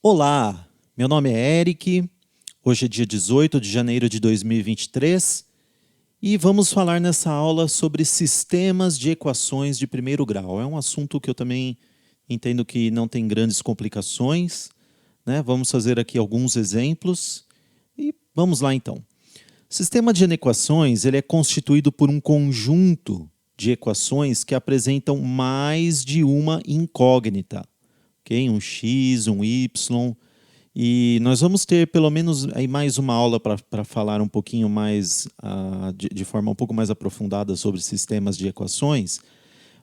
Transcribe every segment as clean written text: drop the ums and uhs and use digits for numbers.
Olá, meu nome é Eric, hoje é dia 18 de janeiro de 2023 e vamos falar nessa aula sobre sistemas de equações de primeiro grau. É um assunto que eu também entendo que não tem grandes complicações, né? Vamos fazer aqui alguns exemplos e vamos lá então. Sistema de equações ele é constituído por um conjunto de equações que apresentam mais de uma incógnita. Okay? Um x, um y, e nós vamos ter pelo menos aí mais uma aula para falar um pouquinho mais, de forma um pouco mais aprofundada sobre sistemas de equações,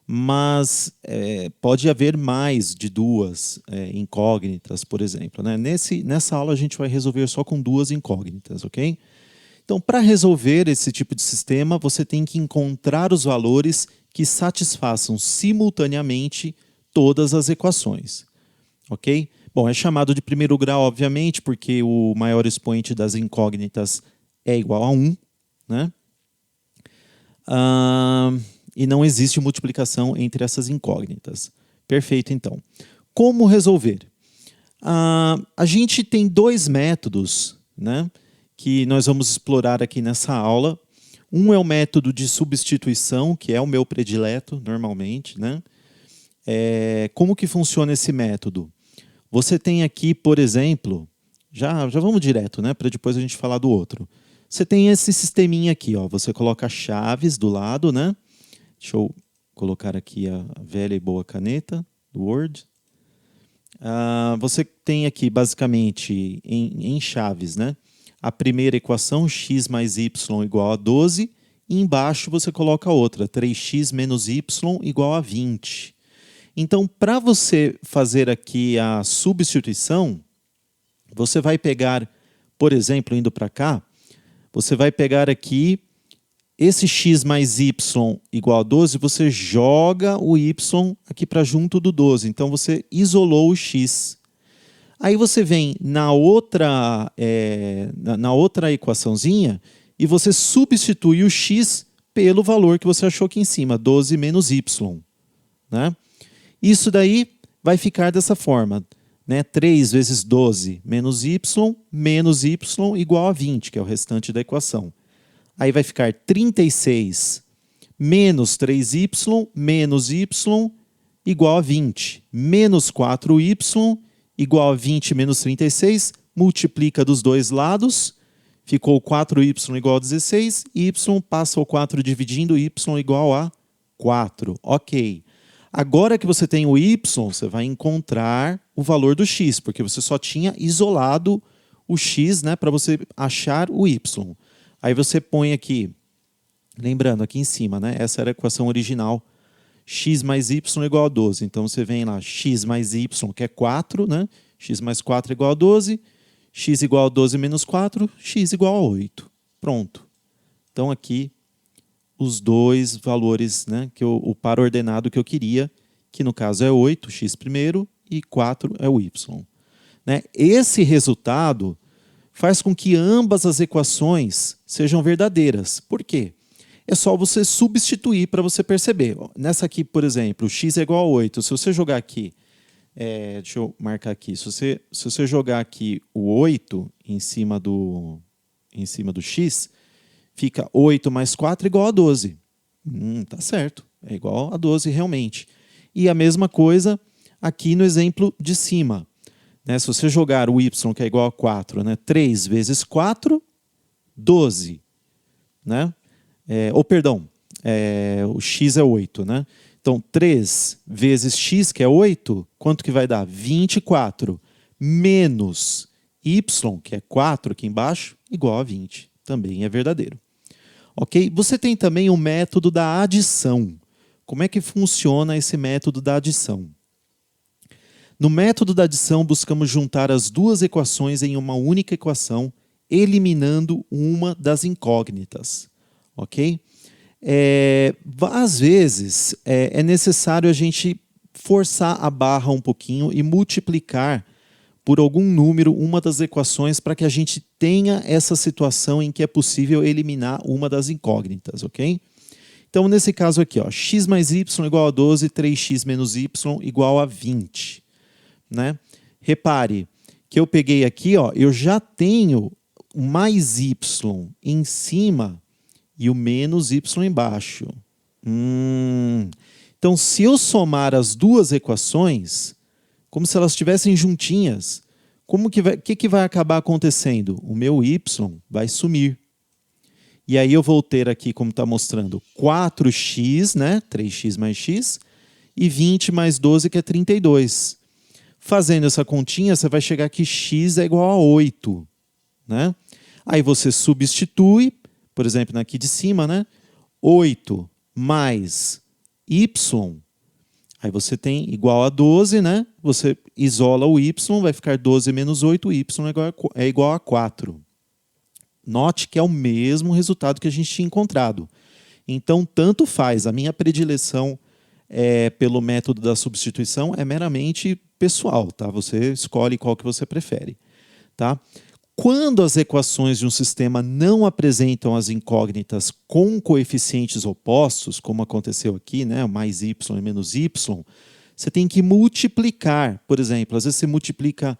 mas pode haver mais de duas incógnitas, por exemplo. Né? Nessa aula a gente vai resolver só com duas incógnitas, ok? Então, para resolver esse tipo de sistema, você tem que encontrar os valores que satisfaçam simultaneamente todas as equações. Ok? Bom, é chamado de primeiro grau, obviamente, porque o maior expoente das incógnitas é igual a 1, né? E não existe multiplicação entre essas incógnitas. Perfeito, então. Como resolver? A gente tem dois métodos, né, que nós vamos explorar aqui nessa aula. Um é o método de substituição, que é o meu predileto, normalmente, né? Como que funciona esse método? Você tem aqui, por exemplo, já vamos direto, né, para depois a gente falar do outro. Você tem esse sisteminha aqui, ó, você coloca chaves do lado, né? Deixa eu colocar aqui a velha e boa caneta do Word. Você tem aqui, basicamente, em chaves, né? A primeira equação, x mais y igual a 12, e embaixo você coloca outra, 3x menos y igual a 20. Então, para você fazer aqui a substituição, você vai pegar, por exemplo, indo para cá, você vai pegar aqui esse x mais y igual a 12, você joga o y aqui para junto do 12. Então, você isolou o x. Aí você vem na outra equaçãozinha e você substitui o x pelo valor que você achou aqui em cima, 12 menos y. Né? Isso daí vai ficar dessa forma, né? 3 vezes 12 menos y igual a 20, que é o restante da equação. Aí vai ficar 36 menos 3y menos y igual a 20. Menos 4y igual a 20 menos 36, multiplica dos dois lados, ficou 4y igual a 16, y passa o 4 dividindo, y igual a 4. Ok. Agora que você tem o y, você vai encontrar o valor do x, porque você só tinha isolado o x, né, para você achar o y. Aí você põe aqui, lembrando, aqui em cima, né, essa era a equação original, x mais y igual a 12. Então você vem lá, x mais y, que é 4, né, x mais 4 igual a 12, x igual a 12 menos 4, x igual a 8. Pronto. Então aqui os dois valores, né, o par ordenado que eu queria, que no caso é 8, x primeiro, e 4 é o y. Né? Esse resultado faz com que ambas as equações sejam verdadeiras. Por quê? É só você substituir para você perceber. Nessa aqui, por exemplo, x é igual a 8. Se você jogar aqui, deixa eu marcar aqui, se você jogar aqui o 8 em cima do x, fica 8 mais 4 igual a 12. Tá certo, é igual a 12 realmente. E a mesma coisa aqui no exemplo de cima. Né? Se você jogar o y, que é igual a 4, né? 3 vezes 4, 12. Né? O x é 8. Né? Então, 3 vezes x, que é 8, quanto que vai dar? 24 menos y, que é 4 aqui embaixo, igual a 20. Também é verdadeiro. Ok? Você tem também o método da adição. Como é que funciona esse método da adição? No método da adição, buscamos juntar as duas equações em uma única equação, eliminando uma das incógnitas. Ok? Às vezes, é necessário a gente forçar a barra um pouquinho e multiplicar por algum número uma das equações para que a gente tenha essa situação em que é possível eliminar uma das incógnitas, ok? Então, nesse caso aqui, ó, x mais y igual a 12, 3x menos y igual a 20. Né? Repare que eu peguei aqui, ó, eu já tenho o mais y em cima e o menos y embaixo. Então, se eu somar as duas equações, como se elas estivessem juntinhas, que vai acabar acontecendo? O meu y vai sumir. E aí eu vou ter aqui, como está mostrando, 4x, né? 3x mais x, e 20 mais 12, que é 32. Fazendo essa continha, você vai chegar que x é igual a 8. Né? Aí você substitui, por exemplo, aqui de cima, né? 8 mais y, aí você tem igual a 12, né? Você isola o y, vai ficar 12 menos 8, y é igual a 4. Note que é o mesmo resultado que a gente tinha encontrado. Então, tanto faz. A minha predileção pelo método da substituição é meramente pessoal. Tá? Você escolhe qual que você prefere. Tá? Quando as equações de um sistema não apresentam as incógnitas com coeficientes opostos, como aconteceu aqui, né, mais y e menos y, você tem que multiplicar. Por exemplo, às vezes você multiplica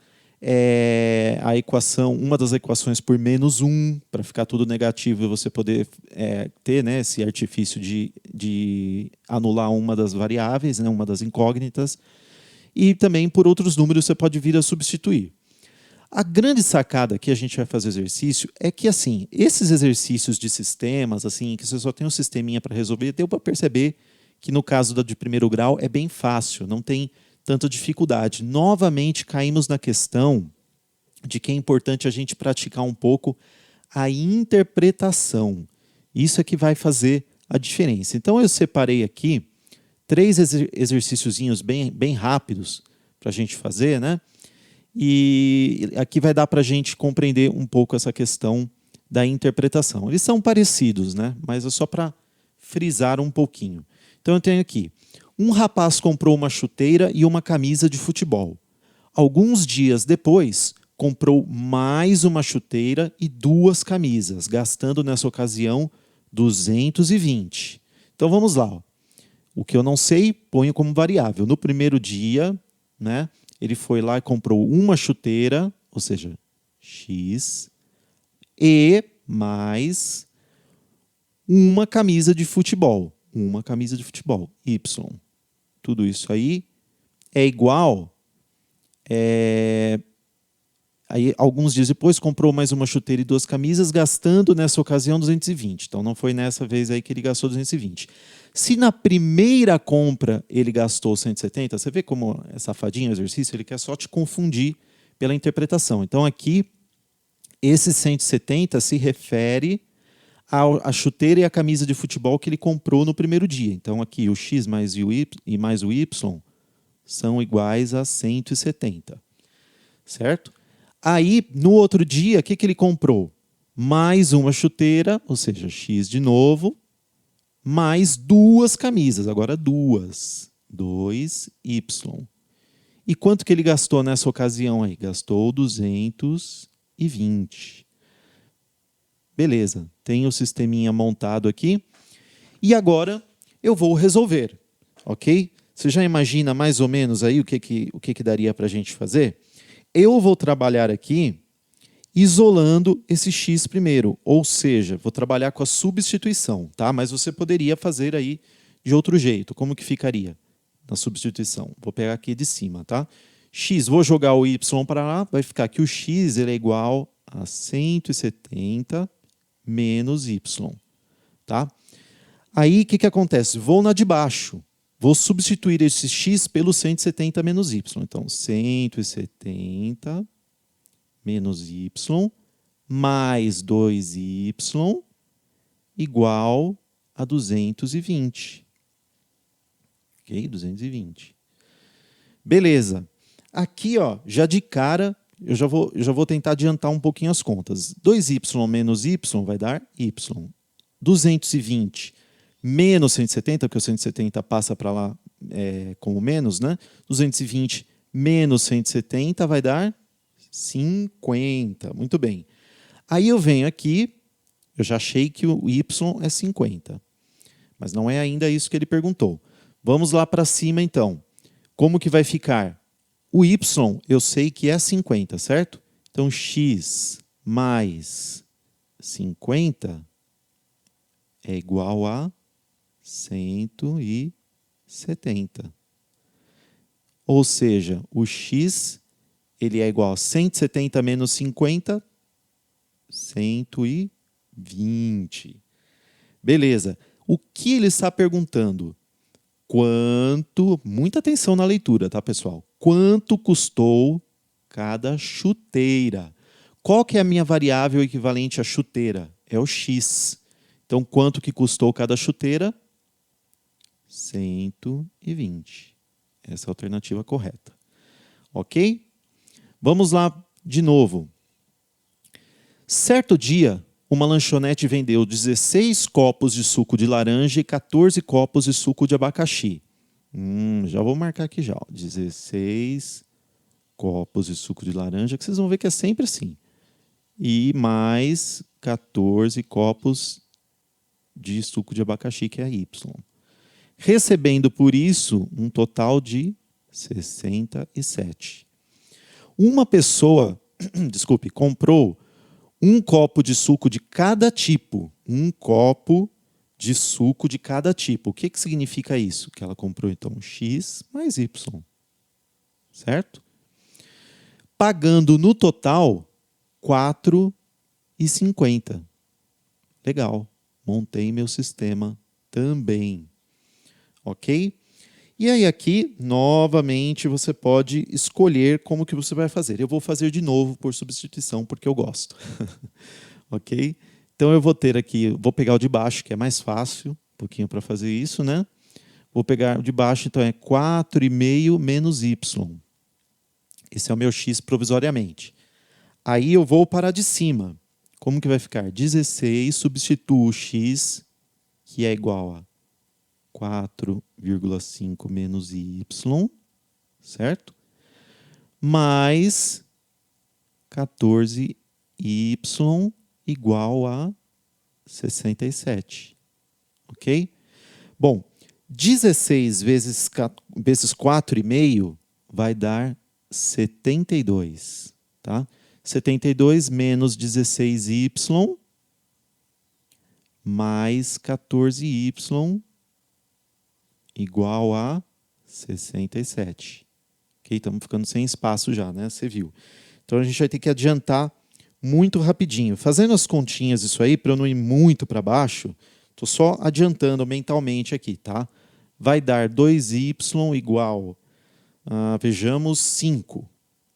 a equação, uma das equações por menos 1, para ficar tudo negativo e você poder ter, né, esse artifício de anular uma das variáveis, né, uma das incógnitas. E também por outros números você pode vir a substituir. A grande sacada que a gente vai fazer exercício é que, assim, esses exercícios de sistemas, assim, que você só tem um sisteminha para resolver, deu para perceber que no caso de primeiro grau é bem fácil, não tem tanta dificuldade. Novamente caímos na questão de que é importante a gente praticar um pouco a interpretação. Isso é que vai fazer a diferença. Então eu separei aqui 3 exercíciozinhos bem rápidos para a gente fazer, né? E aqui vai dar para a gente compreender um pouco essa questão da interpretação. Eles são parecidos, né? Mas é só para frisar um pouquinho. Então eu tenho aqui: um rapaz comprou uma chuteira e uma camisa de futebol. Alguns dias depois, comprou mais uma chuteira e 2 camisas, gastando nessa ocasião 220. Então vamos lá. Ó. O que eu não sei, ponho como variável. No primeiro dia, né, ele foi lá e comprou uma chuteira, ou seja, x, e mais uma camisa de futebol. Uma camisa de futebol, y. Tudo isso aí é igual. Aí, alguns dias depois, comprou mais uma chuteira e 2 camisas, gastando nessa ocasião 220. Então, não foi nessa vez aí que ele gastou 220. Se na primeira compra ele gastou 170, você vê como é safadinho o exercício? Ele quer só te confundir pela interpretação. Então, aqui, esse 170 se refere à chuteira e à camisa de futebol que ele comprou no primeiro dia. Então, aqui, o x mais o y são iguais a 170. Certo? Aí, no outro dia, o que ele comprou? Mais uma chuteira, ou seja, x de novo, mais 2 camisas, agora 2. 2y. E quanto que ele gastou nessa ocasião aí? Gastou 220. Beleza, tem o sisteminha montado aqui. E agora eu vou resolver, ok? Você já imagina mais ou menos aí o que daria para a gente fazer? Eu vou trabalhar aqui isolando esse x primeiro, ou seja, vou trabalhar com a substituição, tá? Mas você poderia fazer aí de outro jeito. Como que ficaria na substituição? Vou pegar aqui de cima, tá? X, vou jogar o y para lá, vai ficar que o x ele é igual a 170 menos y, tá? Aí, o que acontece? Vou na de baixo. Vou substituir esse x pelo 170 menos y. Então, 170 menos y mais 2y igual a 220. Ok? 220. Beleza. Aqui, ó, já de cara, eu já vou tentar adiantar um pouquinho as contas. 2y menos y vai dar y. 220 menos 170, porque o 170 passa para lá como menos, né? 220 menos 170 vai dar 50. Muito bem. Aí eu venho aqui, eu já achei que o y é 50. Mas não é ainda isso que ele perguntou. Vamos lá para cima, então. Como que vai ficar? O y eu sei que é 50, certo? Então, x mais 50 é igual a 170. Ou seja, o x ele é igual a 170 menos 50, 120. Beleza. O que ele está perguntando? Quanto... Muita atenção na leitura, tá, pessoal? Quanto custou cada chuteira? Qual que é a minha variável equivalente à chuteira? É o x. Então, quanto que custou cada chuteira? 120. Essa é a alternativa correta. Ok? Vamos lá de novo. Certo dia, uma lanchonete vendeu 16 copos de suco de laranja e 14 copos de suco de abacaxi. Já vou marcar aqui já. 16 copos de suco de laranja, que vocês vão ver que é sempre assim. E mais 14 copos de suco de abacaxi, que é Y. Recebendo por isso um total de 67. Uma pessoa, desculpe, comprou um copo de suco de cada tipo. Um copo de suco de cada tipo. O que significa isso? Que ela comprou, então, X mais Y. Certo? Pagando no total R$ 4,50. Legal. Montei meu sistema também. Ok? E aí aqui, novamente, você pode escolher como que você vai fazer. Eu vou fazer de novo por substituição, porque eu gosto. Ok? Então eu vou ter aqui, vou pegar o de baixo, que é mais fácil, um pouquinho para fazer isso, né? Vou pegar o de baixo, então é 4,5 menos y. Esse é o meu x provisoriamente. Aí eu vou para a de cima. Como que vai ficar? 16, substituo o x, que é igual a 4,5 menos y, certo? Mais 14y igual a 67. Ok? Bom, 16 vezes 4,5 vai dar 72. Tá? 72 menos 16y mais 14y igual a 67. Ok? Estamos ficando sem espaço já, né? Você viu. Então a gente vai ter que adiantar muito rapidinho. Fazendo as continhas isso aí, para eu não ir muito para baixo, estou só adiantando mentalmente aqui, tá? Vai dar 2y igual, vejamos, 5.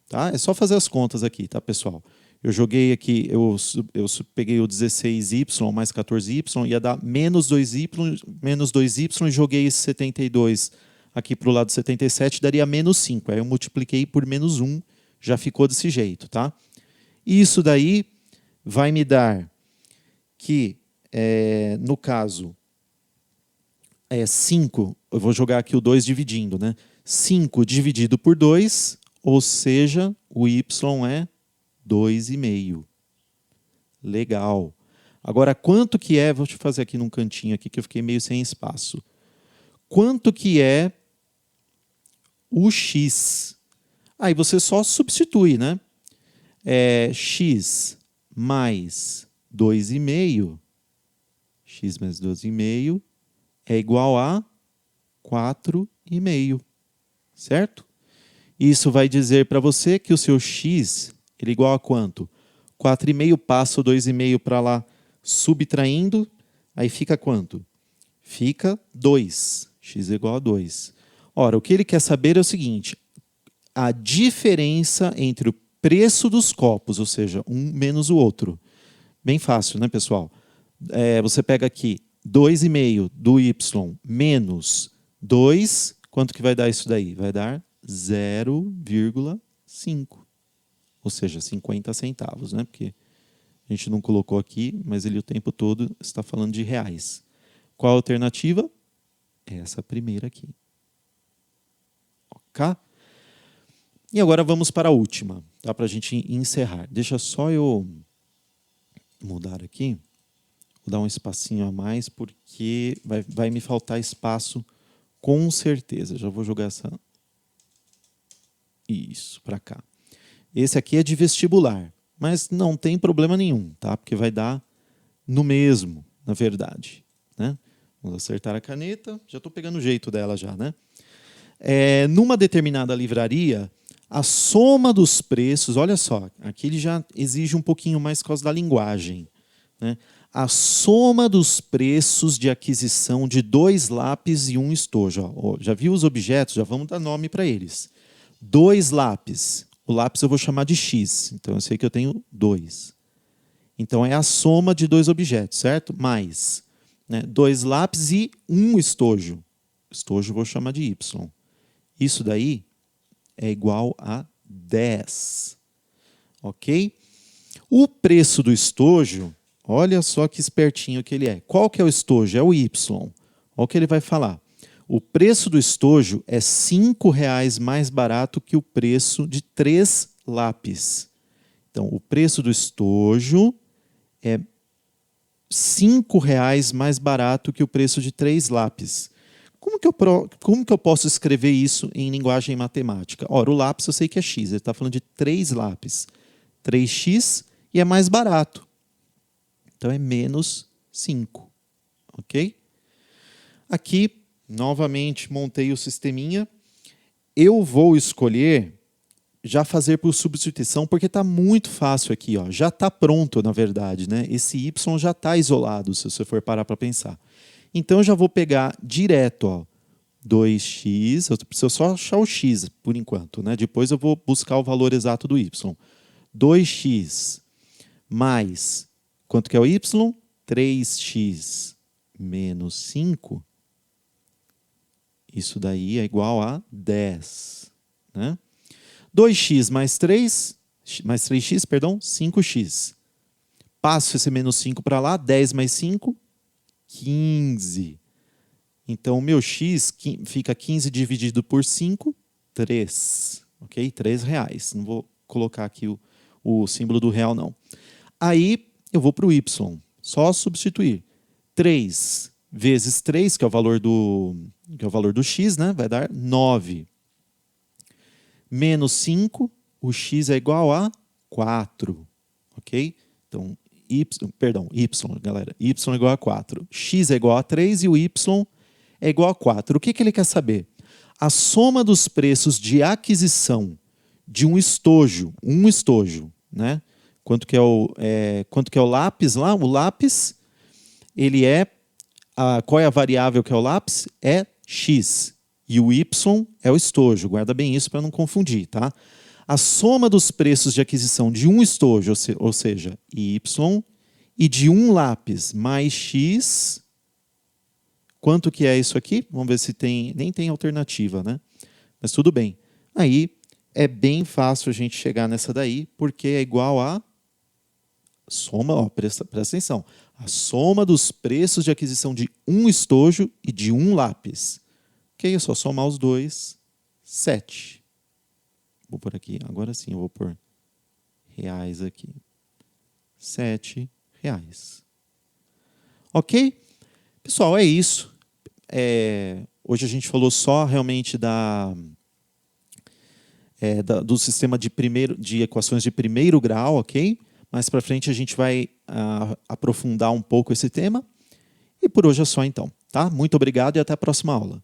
Tá? É só fazer as contas aqui, tá, pessoal? Eu joguei aqui, eu peguei o 16y mais 14y, ia dar menos 2y e joguei esse 72 aqui para o lado 77, daria menos 5. Aí eu multipliquei por menos 1, já ficou desse jeito, tá? Isso daí vai me dar que, no caso, 5, eu vou jogar aqui o 2 dividindo, né? 5 dividido por 2, ou seja, o y é 2,5. Legal. Agora, quanto que é... Vou te fazer aqui num cantinho aqui, que eu fiquei meio sem espaço. Quanto que é o x? Aí você só substitui, né? X mais 2,5, x mais 2,5 é igual a 4,5, certo? Isso vai dizer para você que o seu x ele é igual a quanto? 4,5 passa o 2,5 para lá, subtraindo, aí fica quanto? Fica 2. X é igual a 2. Ora, o que ele quer saber é o seguinte, a diferença entre o preço dos copos, ou seja, um menos o outro. Bem fácil, né, pessoal? Você pega aqui 2,5 do y menos 2, quanto que vai dar isso daí? Vai dar 0,5. Ou seja, 50 centavos, né? Porque a gente não colocou aqui, mas ele o tempo todo está falando de reais. Qual a alternativa? Essa primeira aqui. Ok? E agora vamos para a última, tá? Para a gente encerrar. Deixa só eu mudar aqui. Vou dar um espacinho a mais, porque vai me faltar espaço com certeza. Já vou jogar essa... Isso, para cá. Esse aqui é de vestibular, mas não tem problema nenhum, tá? Porque vai dar no mesmo, na verdade, né? Vamos acertar a caneta. Já estou pegando o jeito dela já, né? Numa determinada livraria, a soma dos preços, olha só, aqui ele já exige um pouquinho mais por causa da linguagem, né? A soma dos preços de aquisição de 2 lápis e um estojo. Ó, já viu os objetos? Já vamos dar nome para eles. 2 lápis. O lápis eu vou chamar de X, então eu sei que eu tenho 2. Então é a soma de 2 objetos, certo? Mais, né? 2 lápis e um estojo. Estojo eu vou chamar de Y. Isso daí é igual a 10. Ok? O preço do estojo, olha só que espertinho que ele é. Qual que é o estojo? É o Y. Olha o que ele vai falar. O preço do estojo é R$ 5,00 mais barato que o preço de 3 lápis. Então, o preço do estojo é R$ 5,00 mais barato que o preço de 3 lápis. Como que eu posso escrever isso em linguagem matemática? Ora, o lápis eu sei que é X, ele está falando de 3 lápis. 3x e é mais barato. Então é menos 5. Ok? Aqui, novamente, montei o sisteminha. Eu vou escolher já fazer por substituição, porque está muito fácil aqui. Ó. Já está pronto, na verdade. Né? Esse y já está isolado, se você for parar para pensar. Então, eu já vou pegar direto, ó, 2x, eu preciso só achar o x por enquanto. Né? Depois eu vou buscar o valor exato do y. 2x mais, quanto que é o y? 3x menos 5. Isso daí é igual a 10. Né? 2x mais 3x, perdão, 5x. Passo esse menos 5 para lá, 10 mais 5, 15. Então, o meu x fica 15 dividido por 5, 3. Ok? R$3. Não vou colocar aqui o símbolo do real, não. Aí, eu vou para o y. Só substituir. 3 vezes 3, que é o valor do x, né? Vai dar 9. Menos 5, o x é igual a 4. Ok? Então, y, galera. Y é igual a 4. X é igual a 3 e o y é igual a 4. O que ele quer saber? A soma dos preços de aquisição de um estojo, né? Quanto que é o lápis lá? O lápis, ele qual é a variável que é o lápis? É x. E o y é o estojo. Guarda bem isso para não confundir, tá? A soma dos preços de aquisição de um estojo, ou seja, y, e de um lápis mais x. Quanto que é isso aqui? Vamos ver se tem. Nem tem alternativa, né? Mas tudo bem. Aí é bem fácil a gente chegar nessa daí, porque é igual a soma, ó, presta atenção. A soma dos preços de aquisição de um estojo e de um lápis. Ok, é só somar os dois, 7. Vou pôr aqui, agora sim eu vou pôr reais aqui. R$7. Ok? Pessoal, é isso. Hoje a gente falou só realmente do sistema de equações de primeiro grau, ok? Mais para frente a gente vai aprofundar um pouco esse tema. E por hoje é só então, tá? Muito obrigado e até a próxima aula.